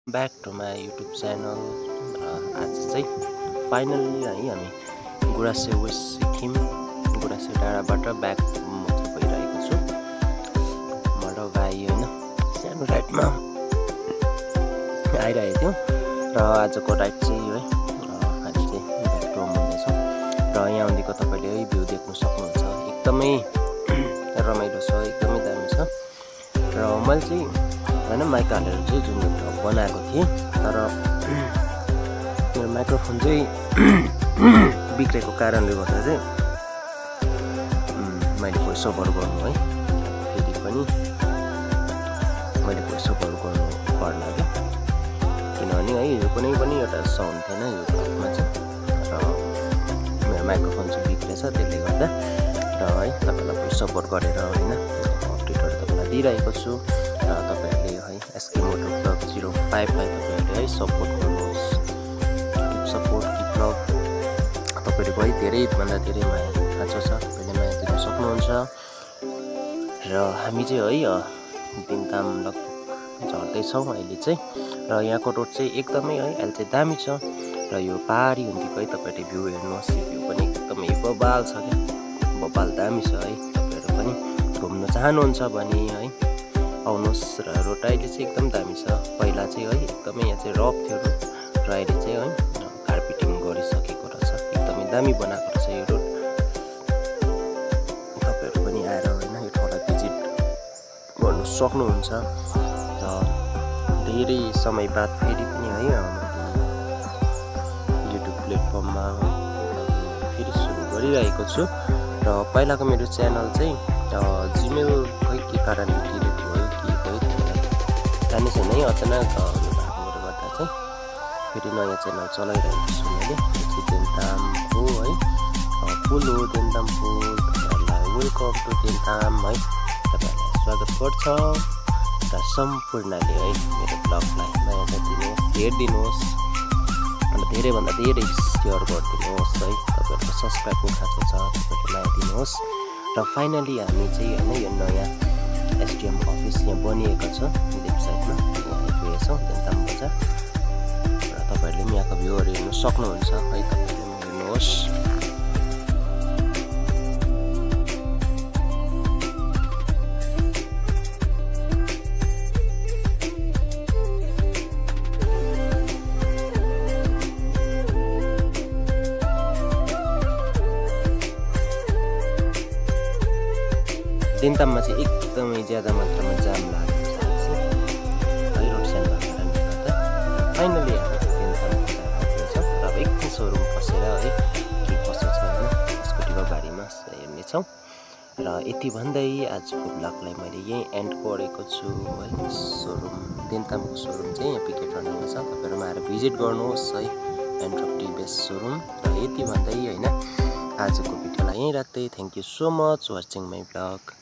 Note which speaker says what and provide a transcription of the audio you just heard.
Speaker 1: Back to my YouTube channel. आज चाहिँ finally है हामी गुराँसे वेस्ट सिक्किम गुराँसे डाँडाबाट ब्याक म चाहिँ भइरहेको छु। म र भाइ होइन सानो राइडमा आइरहेको थियौँ र आजको राइड चाहिँ है हामी चाहिँ ब्याक टु होम हुँदैछौँ र यहाँ आउँदिको तपाईँले है भ्यू देख्न सक्नुहुन्छ। एकदमै रमाइलो छ, एकदमै दामी छ। र मैले चाहिँ होइन माइक हालेर चाहिँ जुन बनाएको थिएँ, तर मेरो माइक्रोफोन चाहिँ बिग्रेको कारणले गर्दा चाहिँ मैले भोइस ओभर गर्नु है फेरि पनि मैले भोइस ओभर गर्नु पर्ला क्या, किनभने है यो कुनै पनि एउटा साउन्ड थिएन यो ब्लगमा चाहिँ र मेरो माइक्रोफोन चाहिँ बिग्रेछ, त्यसले गर्दा र है तपाईँलाई भोइस ओभर गरेर होइन अपडेटहरू तपाईँलाई दिइरहेको छु। र तपाईँहरूले है एसके मोटर ब्लग 055 तपाईँहरूले है सपोर्ट गर्नुहोस्, किप सपोर्ट किप लभ। तपाईँले है धेरैभन्दा धेरै माया खाँचो छ, तपाईँले माया दिन सक्नुहुन्छ। र हामी चाहिँ है दिनताम लगभग झर्दैछौँ अहिले चाहिँ, र यहाँको रोड चाहिँ एकदमै है अहिले चाहिँ दामी छ। र यो पहाडी हुँदीको है तपाईँले भ्यू हेर्नुहोस्, भ्यू पनि एकदमै बबाल छ क्या, बबाल दामी छ है। तपाईँहरू पनि घुम्न चाहनुहुन्छ भने है आउनुहोस्। र रोड अहिले चाहिँ एकदम दामी छ। पहिला चाहिँ है एकदमै यहाँ चाहिँ रफ थियो रोड, र अहिले चाहिँ है कार्पेटिङ गरिसकेको रहेछ, एकदमै दामी बनाएको रहेछ यो रोड। तपाईँहरू पनि आएर होइन यो ठाउँलाई भिजिट गर्नु सक्नुहुन्छ। र धेरै समय बाद फेरि पनि है युट्युब प्लेटफर्ममा फेरि सुरु गरिरहेको छु। र पहिलाको मेरो च्यानल चाहिँ जिमेल खै के कारणले डिलिट भयो कि भयो जाने छैन है। अचानक भएकोले गर्दा चाहिँ फेरि नयाँ च्यानल चलाइरहेको छु मैले। देन्ताम हो है पुल हो, देन्ताम पुल। तपाईँहरूलाई वेलकम टु देन्ताम है, तपाईँहरूलाई स्वागत गर्छ। र सम्पूर्णले है मेरो ब्लगलाई माया गरिदिनुहोस्, हेरिदिनुहोस्, अन्त धेरैभन्दा धेरै सेयर गरिदिनुहोस् है। तपाईँहरूको सब्सक्राइबको खाँचो छ, तपाईँहरूले माया दिनुहोस्। र फाइनली हामी चाहिँ होइन यो नयाँ एसडिएम अफिस यहाँ बनिएको छ लेफ्ट साइडमा, यहाँ आइपुगेछौँ देन्ताम बजार। र तपाईँहरूले पनि यहाँको भ्यूहरू हेर्नु सक्नुहुन्छ है, तपाईँहरूले पनि हेर्नुहोस्। देन्ताममा चाहिँ एकदमै ज्यादा मात्रामा जाम लागेको छ है रोड साइड भएको कारणले गर्दा। फाइनली हामी देन्ताम आइपुगेछौँ र अब एकछिन सोरुम पसेर है के कसो छ होइन स्कुटीको बारेमा हेर्नेछौँ। र यति भन्दै आजको ब्लगलाई मैले यहीँ एन्ड गरेको छु है। सोरुम देन्तामको सोरुम चाहिँ यहाँ पिकेट रनिङमा छ, तपाईँहरू आएर भिजिट गर्नुहोस् है, एन्ट्रप्टी बेस्ट सोरुम। र यति भन्दै होइन आजको भिडियोलाई यहीँ राख्दै thank you so much watching my blog.